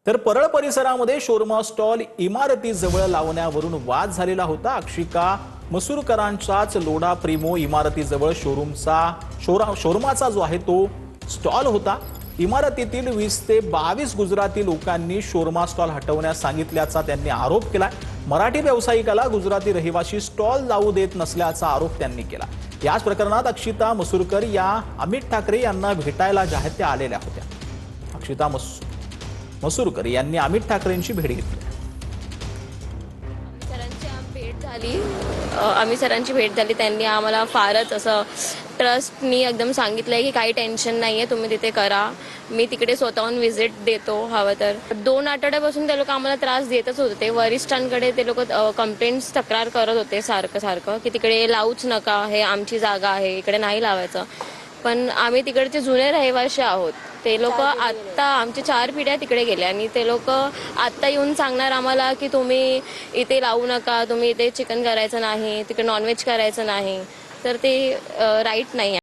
तर परळ परिसरामध्ये शोरमा स्टॉल इमारतीजवळ लावण्यावरून वाद झालेला होता। अक्षिका मसूरकरांचाच लोडा प्रिमो इमारतीजवळ शोरमाचा जो आहे तो स्टॉल होता। इमारतीतील 20 ते 22 गुजराती लोकांनी शोरमा स्टॉल हटवण्यास सांगितल्याचा त्यांनी आरोप केला। मराठी व्यावसायिकाला गुजराती रहिवासी स्टॉल लावू देत नसल्याचा आरोप त्यांनी केला। याच प्रकरणात अक्षिता मसूरकर या अमित ठाकरे यांना भेटायला ज्या आहेत त्या आलेल्या होत्या। अक्षिता मसूरकर यांनी अमित ठाकरेंची भेट घेतली। अमित सरांची भेट झाली। त्यांनी आम्हाला फारच असं ट्रस्टनी एकदम सांगितलंय की काही टेन्शन नाहीये, तुम्ही तिथे करा, मी तिकडे स्वतःहून व्हिजिट देतो हवं तर। 2 आठवड्यापासून ते लोक आम्हाला त्रास देतच होते। ते वरिष्ठांकडे ते लोक कंप्लेंट्स तक्रार करत होते सारखं की तिकडे लावूच नका, हे आमची जागा आहे, इकडे नाही लावायचं। पण आम्ही तिकडचे जुने रहिवासी आहोत। ते लोक आत्ता आमचे 4 पिढ्या तिकडे गेले आणि ते लोक आत्ता येऊन सांगणार आम्हाला की तुम्ही इथे लावू नका, तुम्ही इथे चिकन करायचं नाही, तिकडे नॉनव्हेज करायचं नाही, तर ते राईट नाही।